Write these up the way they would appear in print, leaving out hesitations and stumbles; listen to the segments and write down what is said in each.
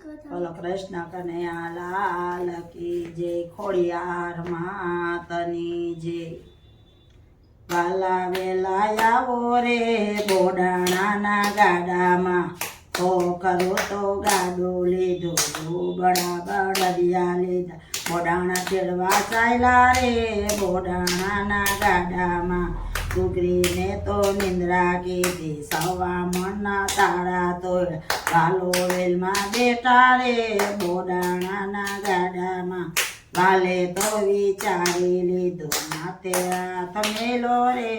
બોલો કૃષ્ણ કનૈયા લાલ કી જય, ખોડિયાર માતની જય। વાલા વેલા આવો રે બોડાણાના ગાડામાં, તો કરું તો ગાડું લીધું બડા બળદિયા લીધા। બોડાણા તેડવા ચાલ્યા રે બોડાણાના ગાડામાં, છોકરીને તો નિંદ્રા કીધી સવા મણના તાળા તોડ્યા। વાલો વેલમાં બેઠા રે બોડાણાના ગાડામાં, વાલે તો વિચારી લીધું માથે હાથ મેલો રે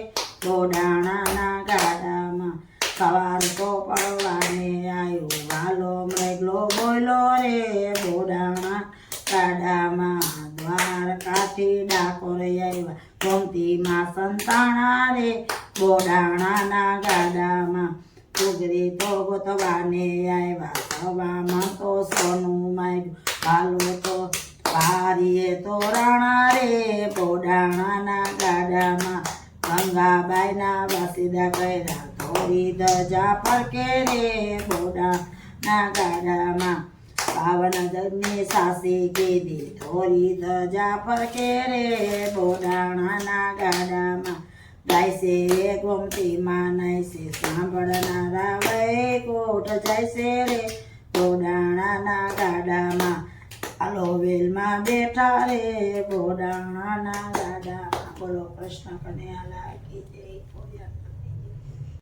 બોડાણાના ગાડામાં। સવાર તો પડવાને આવ્યો વાલો મૃગલો બોલો રે બોડાણા ગાડામાં। દ્વારકાથી ડાકોર આવ્યા ગોમતીમાં સંતાણા રે બોડાણાના ગાડામાં, છોકરી તો ગોતવાને આવ્યા સવામાં તો સોનું માંગ્યું। વાલો તો વારીએ તો રાણા રે બોડાણાના ગાડામાં, ગંગાબાઈના વાસીદા કર્યા થોડી ધજા ફરકે રે બોડાના ગાડામાં। પાવન જગની સાસી કીધી થોડી ધજા ફરકે રે બોડાણાના ગાડામાં। ગાય છે ગોમતીમાં નાય છે સાંભળનારા વૈકુંઠ જાય છે રે બોડાણાના ગાડામાં, હાલો વેલમાં બેઠા રે બોડાણાના ગાડામાં। બોલો કૃષ્ણ કનૈયા લાલ કી જય।